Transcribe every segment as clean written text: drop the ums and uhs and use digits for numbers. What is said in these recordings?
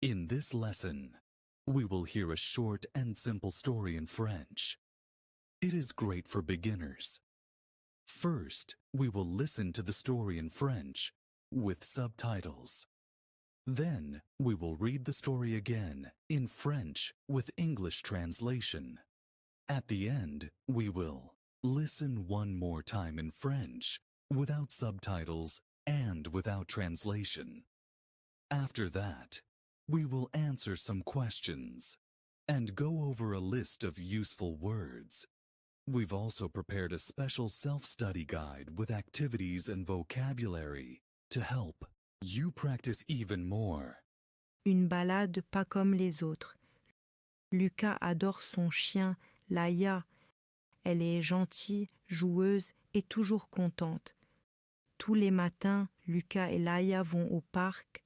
In this lesson, we will hear a short and simple story in French. It is great for beginners. First, we will listen to the story in French with subtitles. Then, we will read the story again in French with English translation. At the end, we will listen one more time in French without subtitles and without translation. After that, we will answer some questions and go over a list of useful words. We've also prepared a special self-study guide with activities and vocabulary to help you practice even more. Une balade pas comme les autres. Lucas adore son chien, Laya. Elle est gentille, joueuse et toujours contente. Tous les matins, Lucas et Laya vont au parc.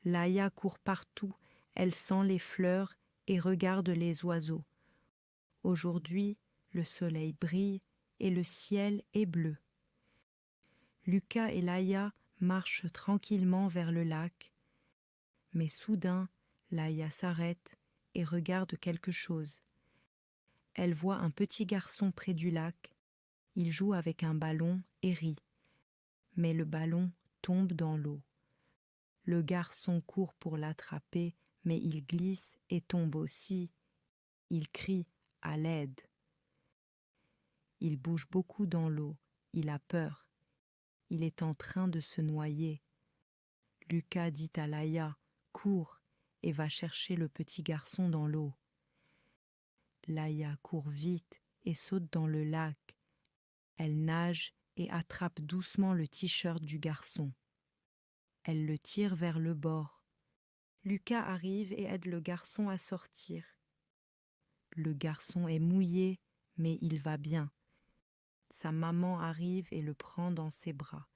Laya court partout, elle sent les fleurs et regarde les oiseaux. Aujourd'hui, le soleil brille et le ciel est bleu. Lucas et Laya marchent tranquillement vers le lac, mais soudain, Laya s'arrête et regarde quelque chose. Elle voit un petit garçon près du lac. Il joue avec un ballon et rit, mais le ballon tombe dans l'eau. Le garçon court pour l'attraper, mais il glisse et tombe aussi. Il crie à l'aide. Il bouge beaucoup dans l'eau. Il a peur. Il est en train de se noyer. Lucas dit à Laya, « Cours » et va chercher le petit garçon dans l'eau. Laya court vite et saute dans le lac. Elle nage et attrape doucement le t-shirt du garçon. Elle le tire vers le bord. Lucas arrive et aide le garçon à sortir. Le garçon est mouillé, mais il va bien. Sa maman arrive et le prend dans ses bras.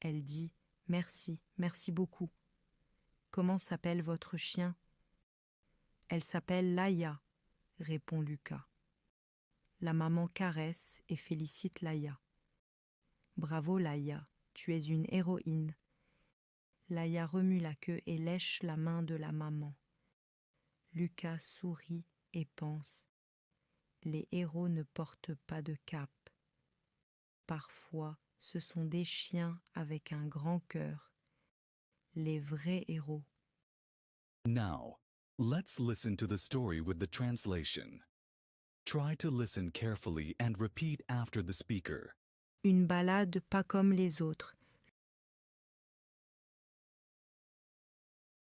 Elle dit « Merci, merci beaucoup. Comment s'appelle votre chien ?»« Elle s'appelle Laya », répond Lucas. La maman caresse et félicite Laya. « Bravo Laya, tu es une héroïne. » Laya remue la queue et lèche la main de la maman. Lucas sourit et pense. Les héros ne portent pas de cape. Parfois, ce sont des chiens avec un grand cœur. Les vrais héros. Now, let's listen to the story with the translation. Try to listen carefully and repeat after the speaker. Une balade pas comme les autres.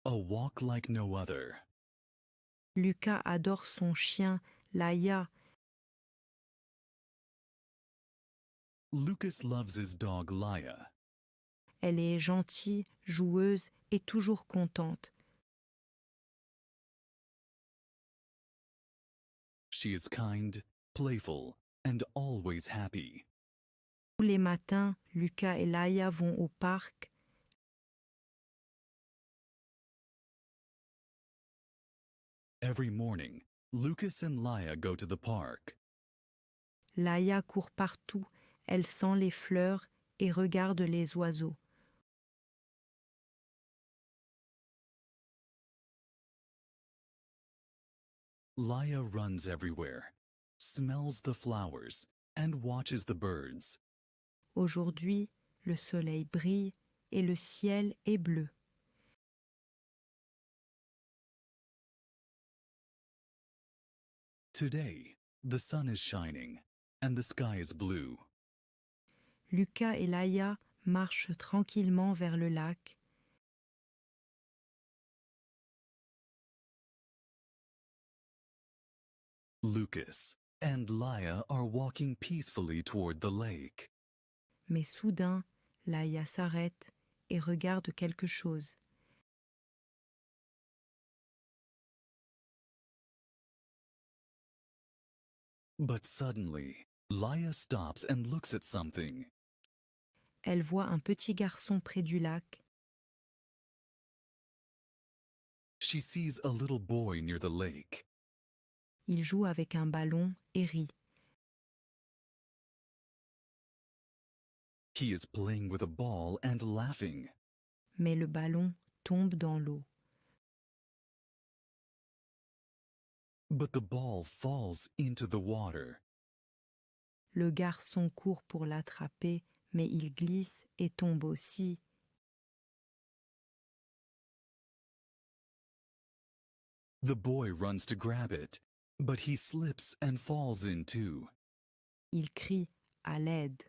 A walk like no other. Lucas adore son chien, Laya. Lucas loves his dog Laya. Elle est gentille, joueuse et toujours contente. She is kind, playful, and always happy. Tous les matins, Lucas et Laya vont au parc. Every morning, Lucas and Laya go to the park. Laya court partout, elle sent les fleurs et regarde les oiseaux. Laya runs everywhere, smells the flowers, and watches the birds. Aujourd'hui, le soleil brille et le ciel est bleu. Today, the sun is shining, and the sky is blue. Lucas et Laya marchent tranquillement vers le lac. Lucas and Laya are walking peacefully toward the lake. Mais soudain, Laya s'arrête et regarde quelque chose. But suddenly, Laya stops and looks at something. Elle voit un petit garçon près du lac. She sees a little boy near the lake. Il joue avec un ballon et rit. He is playing with a ball and laughing. Mais le ballon tombe dans l'eau. but the ball falls into the water. Le garçon court pour l'attraper, mais il glisse et tombe aussi. The boy runs to grab it, but he slips and falls in too. Il crie à l'aide.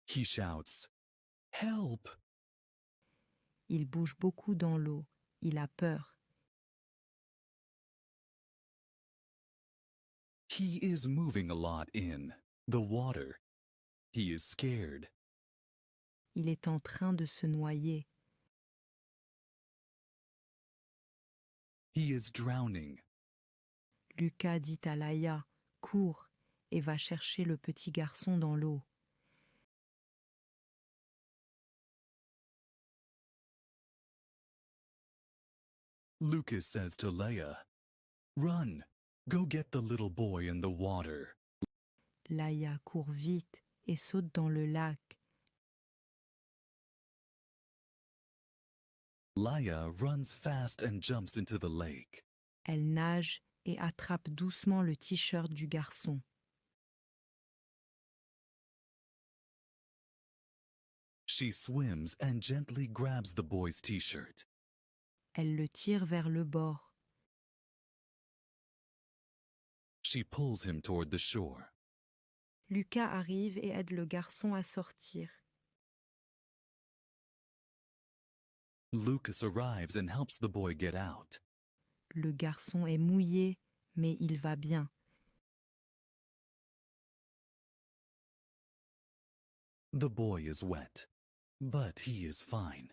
He shouts, "Help!" Il bouge beaucoup dans l'eau. Il a peur. He is moving a lot in the water. He is scared. Il est en train de se noyer. He is drowning. Lucas dit à Laya, cours, et va chercher le petit garçon dans l'eau. Lucas says to Laya, "Run, go get the little boy in the water." Laya court vite et saute dans le lac. Laya runs fast and jumps into the lake. Elle nage et attrape doucement le t-shirt du garçon. She swims and gently grabs the boy's t-shirt. Elle le tire vers le bord. She pulls him toward the shore. Lucas arrive et aide le garçon à sortir. Lucas arrives and helps the boy get out. Le garçon est mouillé, mais il va bien. The boy is wet, but he is fine.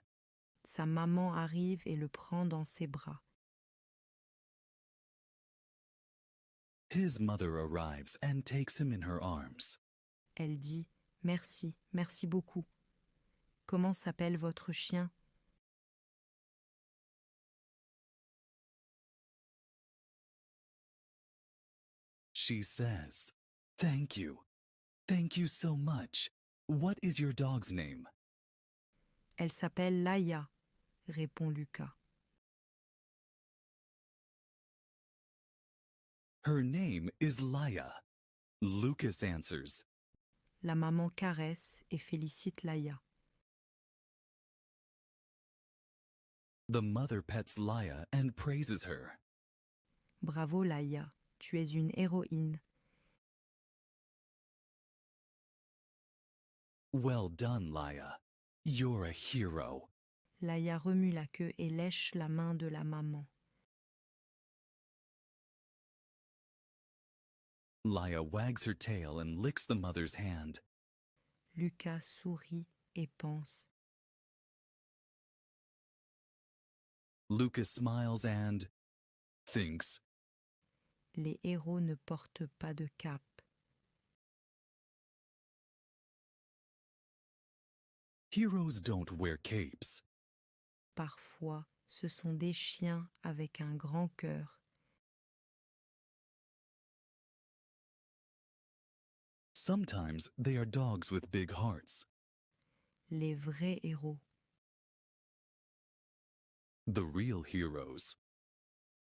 Sa maman arrive et le prend dans ses bras. His mother arrives and takes him in her arms. Elle dit « Merci, merci beaucoup. Comment s'appelle votre chien ?» She says, "Thank you. Thank you so much. What is your dog's name?" Elle s'appelle Laya, répond Lucas. Her name is Laya. Lucas answers. La maman caresse et félicite Laya. The mother pets Laya and praises her. Bravo Laya, tu es une héroïne. Well done, Laya. You're a hero. Laya remue la queue et lèche la main de la maman. Laya wags her tail and licks the mother's hand. Lucas sourit et pense. Lucas smiles and thinks. Les héros ne portent pas de cape. Heroes don't wear capes. Parfois, ce sont des chiens avec un grand cœur. Sometimes they are dogs with big hearts. Les vrais héros. The real heroes.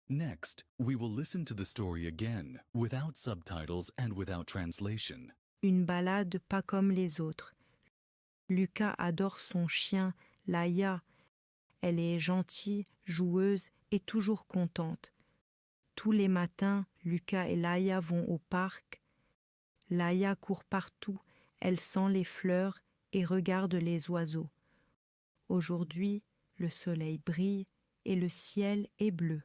Next, we will listen to the story again, without subtitles and without translation. Une balade pas comme les autres. Lucas adore son chien, Laya. Elle est gentille, joueuse et toujours contente. Tous les matins, Lucas et Laya vont au parc. Laya court partout, elle sent les fleurs et regarde les oiseaux. Aujourd'hui, le soleil brille et le ciel est bleu.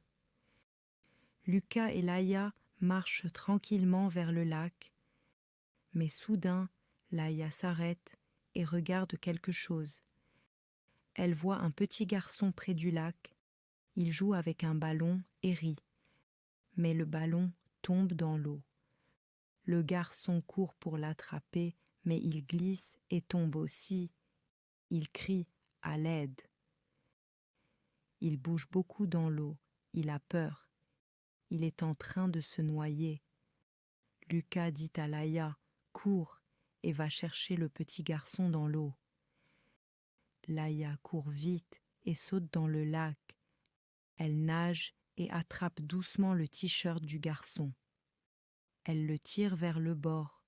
Lucas et Laya marchent tranquillement vers le lac. Mais soudain, Laya s'arrête et regarde quelque chose. Elle voit un petit garçon près du lac. Il joue avec un ballon et rit. Mais le ballon tombe dans l'eau. Le garçon court pour l'attraper, mais il glisse et tombe aussi. Il crie à l'aide. Il bouge beaucoup dans l'eau. Il a peur. Il est en train de se noyer. Lucas dit à Laya, cours, et va chercher le petit garçon dans l'eau. Laya court vite et saute dans le lac. Elle nage et attrape doucement le t-shirt du garçon. Elle le tire vers le bord.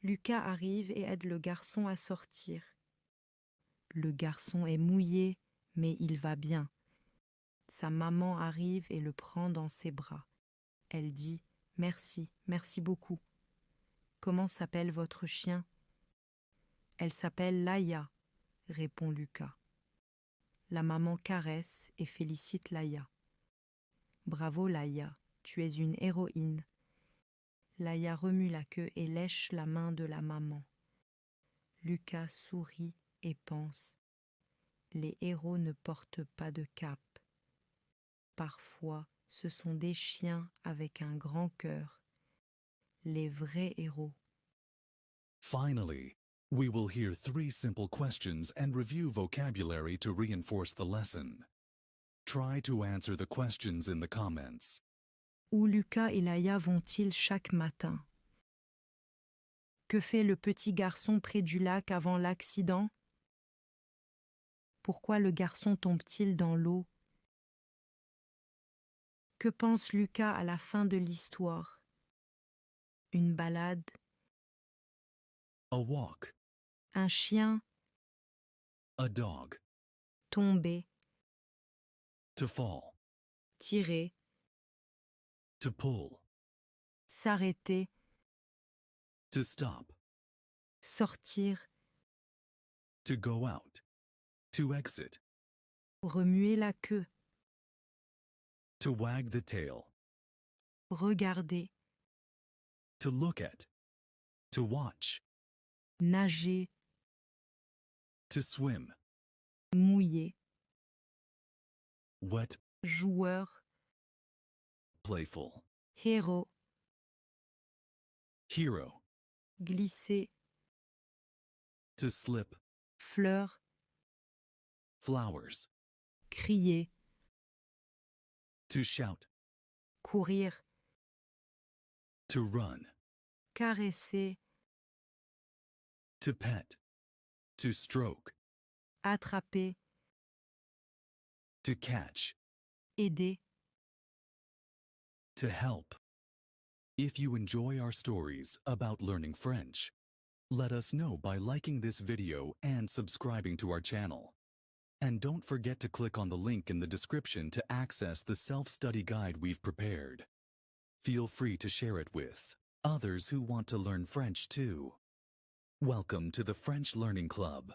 Lucas arrive et aide le garçon à sortir. Le garçon est mouillé, mais il va bien. Sa maman arrive et le prend dans ses bras. Elle dit « Merci, merci beaucoup. Comment s'appelle votre chien ?» « Elle s'appelle Laya », répond Lucas. La maman caresse et félicite Laya. « Bravo Laya, tu es une héroïne. » Laya remue la queue et lèche la main de la maman. Lucas sourit et pense « Les héros ne portent pas de cape. Parfois, ce sont des chiens avec un grand cœur. Les vrais héros. » Finally, we will hear 3 simple questions and review vocabulary to reinforce the lesson. Try to answer the questions in the comments. Où Lucas et Laya vont-ils chaque matin? Que fait le petit garçon près du lac avant l'accident? Pourquoi le garçon tombe-t-il dans l'eau? Que pense Lucas à la fin de l'histoire? Une balade? A walk. Un chien? A dog. Tomber? To fall. Tirer? To pull. S'arrêter? To stop. Sortir? To go out. To exit. Remuer la queue? To wag the tail. Regarder? To look at. To watch. Nager? To swim. Mouiller? Wet. Joueur? Playful. Héros? Hero. Glisser? To slip. Fleur? Flowers. Crier? To shout. Courir? To run. Caresser? To pet. To stroke. Attraper? To catch. Aider? To help. If you enjoy our stories about learning French, let us know by liking this video and subscribing to our channel. And don't forget to click on the link in the description to access the self-study guide we've prepared. Feel free to share it with others who want to learn French too. Welcome to the French Learning Club.